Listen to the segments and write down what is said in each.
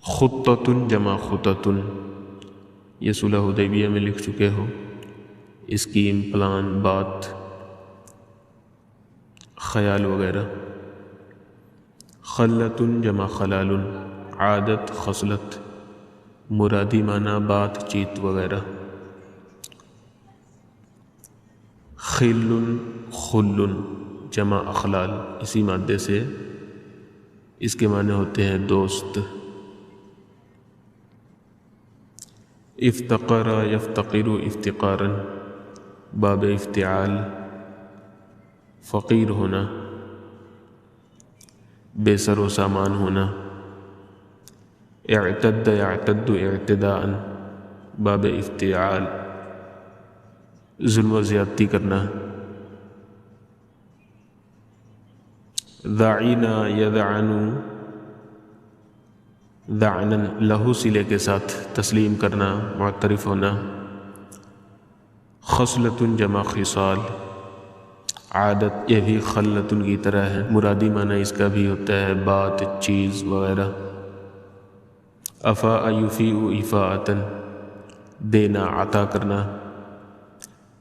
خطۃ جمع خطۃ، یہ صلح حدیبیہ میں لکھ چکے ہو، اسکیم، پلان، بات، خیال وغیرہ۔ خلۃ جمع خلال، عادت، خصلت، مرادی معنی بات چیت وغیرہ۔ خل خل جمع اخلال، اسی مادے سے اس کے معنی ہوتے ہیں دوست۔ افتقر یفتقر افتقارا، باب افتعال، فقیر ہونا، بے سر و سامان ہونا۔ اعتد یعتد اعتداء، باب افتعال، ظلم و زیادتی کرنا۔ ذعنا یذعن ذعنا، لہو صلے کے ساتھ تسلیم کرنا، معترف ہونا۔ خصلۃ جمع خصال، عادت، یہ بھی خلۃ کی طرح ہے، مرادی معنی اس کا بھی ہوتا ہے بات، چیز وغیرہ۔ افاء یفیء افاءۃ، دینا، عطا کرنا۔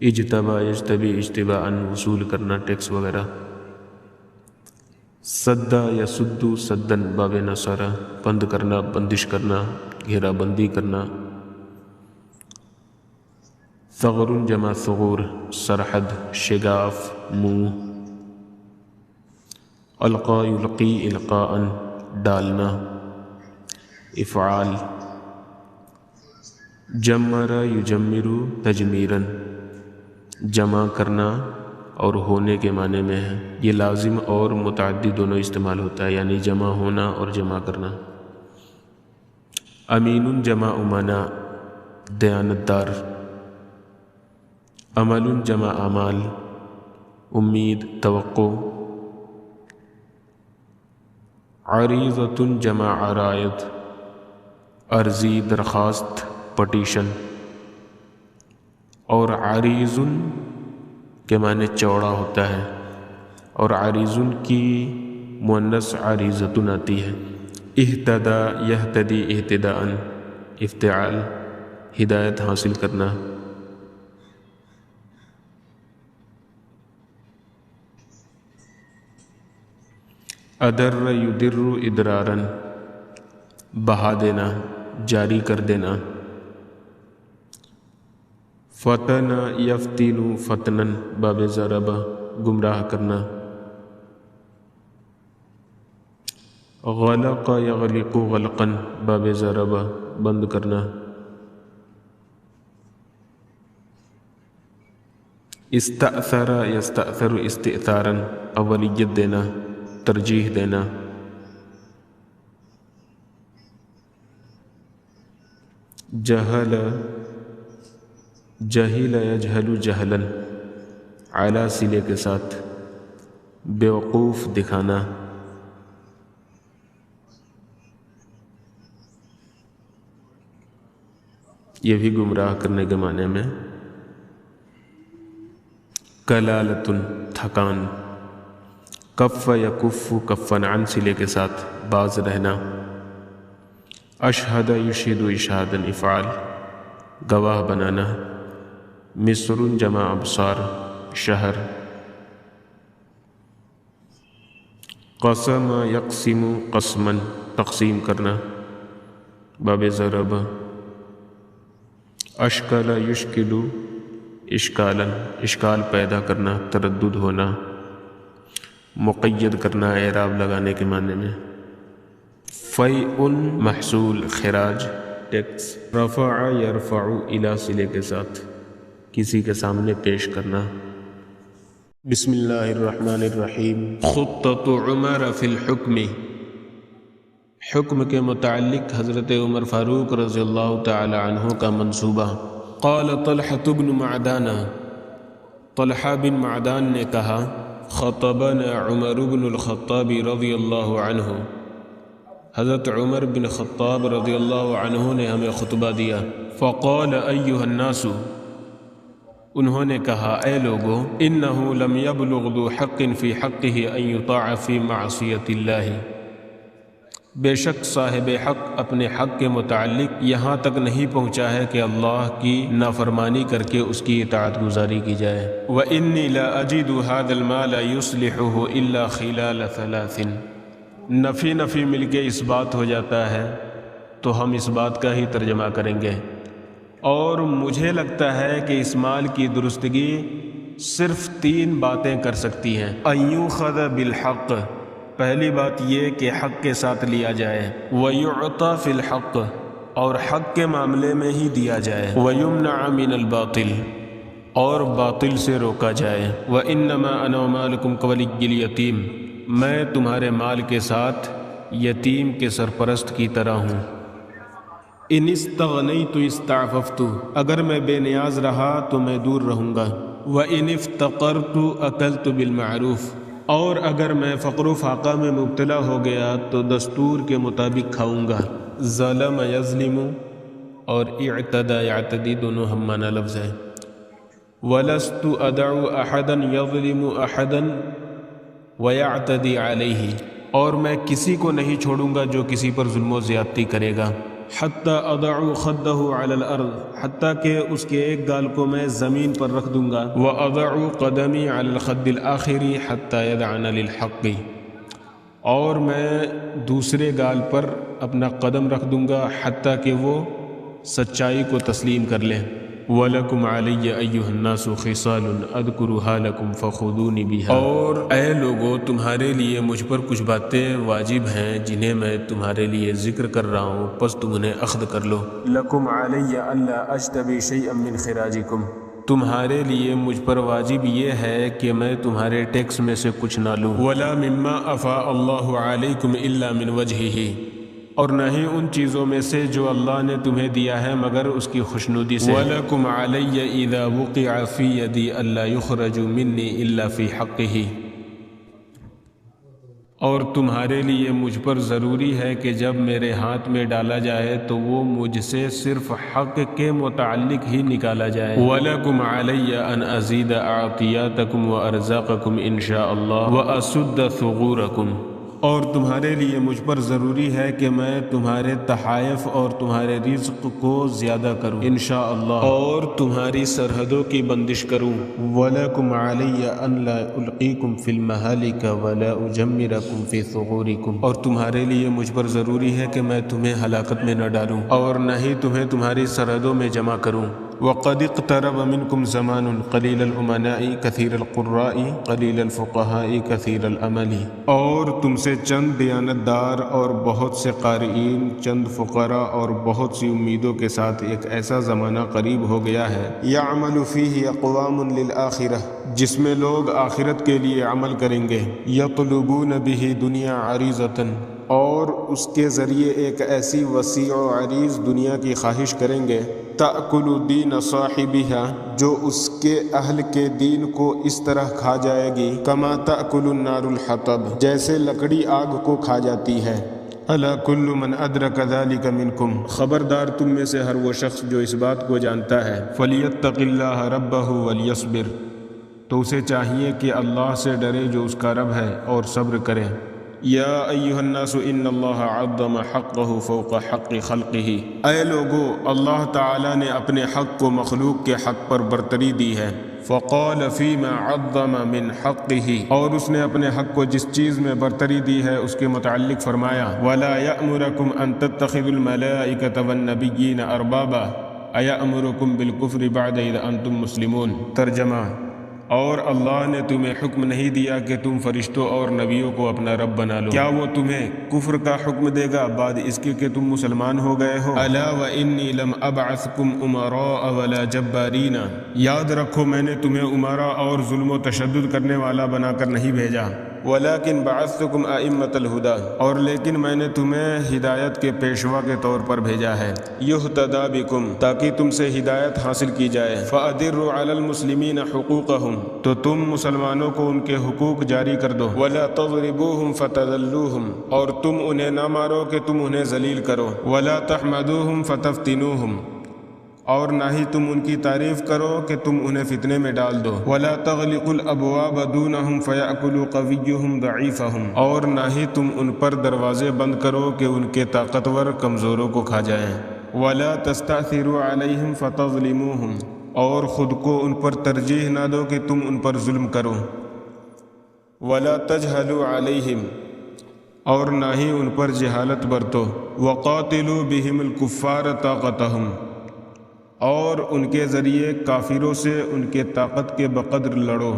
اجتبا یجتبی اجتباء، وصول کرنا، ٹیکس وغیرہ۔ سدا یسد سدن، باب نصر، بند کرنا، بندش کرنا، گھیرا بندی کرنا۔ ثغر جمع ثغور، سرحد، شگاف، منہ۔ القا یلقی القاء، ڈالنا، افعال۔ جمر یجمر تجمیرا، جمع کرنا اور ہونے کے معنی میں ہے، یہ لازم اور متعدی دونوں استعمال ہوتا ہے، یعنی جمع ہونا اور جمع کرنا۔ امین جمع امنا، دیانتدار۔ عمل جمع اعمال، امید، توقع۔ عریضۃ جمع عرائض، عرضی، درخواست، پٹیشن۔ اور عریض کے معنی چوڑا ہوتا ہے، اور عریض کی مؤنث عریضۃ آتی ہے۔ اہتدی یہتدی اہتداء، افتعال، ہدایت حاصل کرنا۔ ادر یدر ادرارا، بہا دینا، جاری کر دینا۔ فتن یفتن فتنا، باب ضرب، گمراہ کرنا۔ غلق یغلق غلقا، باب ضرب، بند کرنا۔ استأثر یستأثر استئثارا، اولیت دینا، ترجیح دینا۔ جہل جہل یجہل جہلا، اعلیٰ صلے کے ساتھ، بیوقوف دکھانا۔ یہ بھی گمراہ کرنے کے معنی میں۔ کلالۃ، تھکان۔ کف یکف کفا عن، صلے کے ساتھ، باز رہنا۔ اشہد یشہد اشہادا، افعال، گواہ بنانا۔ مصر جمع ابصار، شہر۔ قسم یقسم قسما، تقسیم کرنا، باب ضرب۔ اشکل یشکل اشکالا، اشکال پیدا کرنا، تردد ہونا، مقید کرنا، اعراب لگانے کے معنی میں۔ فیء محصول، خراج، ٹیکس۔ رفع یرفع الی، صلے کے ساتھ، کسی کے سامنے پیش کرنا۔ بسم اللہ الرحمن الرحیم۔ خطۃ عمر فی الحکم، حکم کے متعلق حضرت عمر فاروق رضی اللہ تعالی عنہ کا منصوبہ۔ قال طلحہ بن معدان، طلحہ بن معدان نے کہا، خطبنا عمر بن الخطاب رضی اللہ عنہ، حضرت عمر بن خطاب رضی اللہ عنہ نے ہمیں خطبہ دیا۔ فقال ایھا الناس، انہوں نے کہا اے لوگو، انہ لم یبلغ ذو حق فی حقہ ان یطاع فی معصیۃ اللہ، بے شک صاحب حق اپنے حق کے متعلق یہاں تک نہیں پہنچا ہے کہ اللہ کی نافرمانی کر کے اس کی اطاعت گزاری کی جائے۔ وَإِنِّي لَا أَجِدُ هَذَا الْمَالَ يُصْلِحُهُ إِلَّا خِلَالَ ثَلَاثٍ۔ نفی مل کے اس بات ہو جاتا ہے تو ہم اس بات کا ہی ترجمہ کریں گے، اور مجھے لگتا ہے کہ اس مال کی درستگی صرف 3 باتیں کر سکتی ہیں۔ أَن يُؤْخَذَ بِالْحَقِّ، پہلی بات یہ کہ حق کے ساتھ لیا جائے، وَيُعْطَى فِي الْحَقِّ، اور حق کے معاملے میں ہی دیا جائے، وَيُمْنَعَ مِنَ الْبَاطِلِ، اور باطل سے روکا جائے، وَإِنَّمَا أَنَا وَمَالُكُمْ كَوَلِيِّ الْيَتِيمِ، میں تمہارے مال کے ساتھ یتیم کے سرپرست کی طرح ہوں۔ إِنِ اسْتَغْنَيْتُ اسْتَعْفَفْتُ، اگر میں بے نیاز رہا تو میں دور رہوں گا، وَإِنِ افْتَقَرْتُ أَكَلْتُ بِالْمَعْرُوفِ، اور اگر میں فقر و فاقہ میں مبتلا ہو گیا تو دستور کے مطابق کھاؤں گا۔ ظلم یظلم اور اعتدى یعتدی دونوں ہم معنی لفظ ہیں۔ وَلَسْتُ أَدَعُ أَحَدًا يَظْلِمُ أَحَدًا وَيَعْتَدِي عَلَيْهِ، اور میں کسی کو نہیں چھوڑوں گا جو کسی پر ظلم و زیادتی کرے گا۔ حَتَّى أَضَعُ خَدَّهُ عَلَى الْأَرْضِ، حتیٰ کہ اس کے ایک گال کو میں زمین پر رکھ دوں گا۔ وَأَضَعُ قَدَمِي عَلَى الْخَدِّ الْآخِرِ حَتَّى يَدْعَنَ لِلْحَقِّ، اور میں دوسرے گال پر اپنا قدم رکھ دوں گا حتیٰ کہ وہ سچائی کو تسلیم کر لے۔ وَلَكُمْ عَلَيَّ أَيُّهَا النَّاسُ خِصَالٌ أَذْكُرُهَا لَكُمْ فَخُذُونِ بِهَا، اور اے لوگو تمہارے لیے مجھ پر کچھ باتیں واجب ہیں جنہیں میں تمہارے لیے ذکر کر رہا ہوں، پس تم انہیں اخذ کر لو۔ لَكُمْ عَلَيَّ أَلَّا أَجْتَبِي شَيْئًا مِّنْ خِرَاجِكُمْ، تمہارے لیے مجھ پر واجب یہ ہے کہ میں تمہارے ٹیکس میں سے کچھ نہ لوں۔ وَلَا مِمَّا أَفَاءَ اللَّهُ عَلَيْكُمْ إِلَّا مِنْ وَجْهِهِ، اور نہ ہی ان چیزوں میں سے جو اللہ نے تمہیں دیا ہے مگر اس کی خوشنودی سے۔ وَلَكُمْ عَلَيَّ إِذَا وُقِعَ فِي يَدِي أَلَّا يُخْرَجُ مِنِّي إِلَّا فِي حَقِّهِ، اور تمہارے لیے مجھ پر ضروری ہے کہ جب میرے ہاتھ میں ڈالا جائے تو وہ مجھ سے صرف حق کے متعلق ہی نکالا جائے۔ وَلَكُمْ عَلَيَّ أَنْ أَزِيدَ أَعْطِيَاتَكُمْ وَأَرْزَاقَكُمْ إِنْ شَاءَ اللَّهُ وَأَسُدَّ ثُغُورَكُمْ، اور تمہارے لیے مجھ پر ضروری ہے کہ میں تمہارے تحائف اور تمہارے رزق کو زیادہ کروں انشاءاللہ، اور تمہاری سرحدوں کی بندش کروں۔ وَلَكُمْ عَلَيَّ أَنْ لَا أُلْقِيكُمْ فِي الْمَهَالِكَ وَلَا أُجَمِّرَكُمْ فِي ثُغُورِكُمْ، اور تمہارے لیے مجھ پر ضروری ہے کہ میں تمہیں ہلاکت میں نہ ڈالوں اور نہ ہی تمہیں تمہاری سرحدوں میں جمع کروں۔ وَقَدِ اقْتَرَبَ مِنْكُمْ زَمَانٌ قَلِيلَ الْأُمَنَاءِ كَثِيرَ الْقُرَّاءِ قَلِيلَ الْفُقَهَاءِ كَثِيرَ الْأَمَلِ، اور تم سے چند دیانتدار اور بہت سے قارئین، چند فقراء اور بہت سی امیدوں کے ساتھ ایک ایسا زمانہ قریب ہو گیا ہے۔ يَعْمَلُ فِيهِ أَقْوَامٌ لِلْآخِرَةِ، جس میں لوگ آخرت کے لیے عمل کریں گے۔ يَطْلُبُونَ بِهِ دُنْيَا عَرِيضَةً، اور اس کے ذریعے ایک ایسی وسیع و عریض دنیا کی خواہش کریں گے۔ تأکل دین صاحبها، جو اس کے اہل کے دین کو اس طرح کھا جائے گی، کما تأکل النار الحطب، جیسے لکڑی آگ کو کھا جاتی ہے۔ الا کل من ادرک ذلک منکم، خبردار تم میں سے ہر وہ شخص جو اس بات کو جانتا ہے، فلیتق اللہ ربہ ولیصبر، تو اسے چاہیے کہ اللہ سے ڈرے جو اس کا رب ہے، اور صبر کرے۔ یا ایہا الناس ان اللہ عظم حقہ فوق حق خلقہ، اے لوگو اللہ تعالی نے اپنے حق کو مخلوق کے حق پر برتری دی ہے۔ فقال فیما عظم من حقہ، اور اس نے اپنے حق کو جس چیز میں برتری دی ہے اس کے متعلق فرمایا، ولا یأمرکم ان تتخذوا الملائکۃ والنبیین اربابا ایأمرکم بالکفر بعد اذ انتم مسلمون۔ ترجمہ، اور اللہ نے تمہیں حکم نہیں دیا کہ تم فرشتوں اور نبیوں کو اپنا رب بنا لو، کیا وہ تمہیں کفر کا حکم دے گا بعد اس کے کہ تم مسلمان ہو گئے ہو؟ الا وانی لم ابعثکم امراء ولا جبارین، یاد رکھو میں نے تمہیں امراء اور ظلم و تشدد کرنے والا بنا کر نہیں بھیجا، ولکن بعثتکم ائمۃ الہدی، اور لیکن میں نے تمہیں ہدایت کے پیشوا کے طور پر بھیجا ہے، یہتدی بکم، تاکہ تم سے ہدایت حاصل کی جائے، فادروا علی المسلمین حقوقہم، تو تم مسلمانوں کو ان کے حقوق جاری کر دو، ولا تضربوہم فتذلوہم، اور تم انہیں نہ مارو کہ تم انہیں ذلیل کرو، ولا تحمدوہم فتفتنوہم، اور نہ ہی تم ان کی تعریف کرو کہ تم انہیں فتنے میں ڈال دو. وَلَا تَغْلِقُوا الْأَبْوَابَ دُونَهُمْ فَيَأْكُلُوا قَوِيُّهُمْ ضَعِيفَهُمْ. اور نہ ہی تم ان پر دروازے بند کرو کہ ان کے طاقتور کمزوروں کو کھا جائیں. وَلَا تَسْتَأْثِرُوا عَلَيْهِمْ فَتَظْلِمُوهُمْ. اور خود کو ان پر ترجیح نہ دو کہ تم ان پر ظلم کرو. وَلَا تَجْهَلُوا عَلَيْهِمْ. اور نہ ہی ان پر جہالت برتو. وَقَاتِلُوا بِهِمُ الْكُفَّارَ طَاقَتَهُمْ. اور ان کے ذریعے کافروں سے ان کے طاقت کے بقدر لڑو.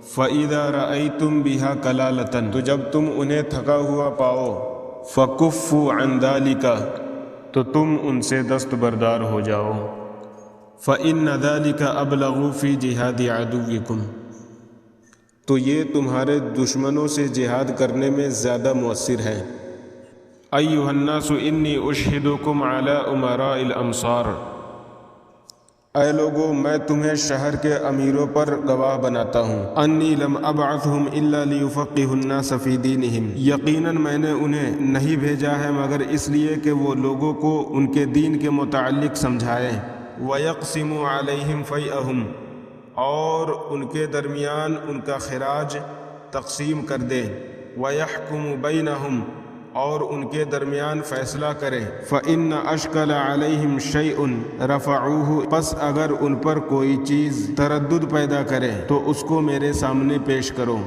فَإِذَا رَأَيْتُمْ بِهَا كَلَالَةً. تو جب تم انہیں تھکا ہوا پاؤ. فَكُفُّوا عَنْ ذَلِكَ. تو تم ان سے دست بردار ہو جاؤ. فَإِنَّ ذَلِكَ أَبْلَغُ فِي جِهَادِ عَدُوِّكُمْ. تو یہ تمہارے دشمنوں سے جہاد کرنے میں زیادہ مؤثر ہے. أَيُّهَا النَّاسُ إِنِّي أُشْهِدُكُمْ عَلَى أُمَرَاءِ الْأَمْصَارِ. اے لوگو میں تمہیں شہر کے امیروں پر گواہ بناتا ہوں. انی لم ابعثہم الا لیفقہوا الناس فی دینہم. یقیناً میں نے انہیں نہیں بھیجا ہے مگر اس لیے کہ وہ لوگوں کو ان کے دین کے متعلق سمجھائیں. ویقسموا علیہم فیئہم. اور ان کے درمیان ان کا خراج تقسیم کر دے. ویحکم بینہم. اور ان کے درمیان فیصلہ کرے. فَإِنَّ أَشْكَلَ عَلَيْهِمْ شَيْءٌ رَفَعُوهُ. پس اگر ان پر کوئی چیز تردد پیدا کرے تو اس کو میرے سامنے پیش کرو.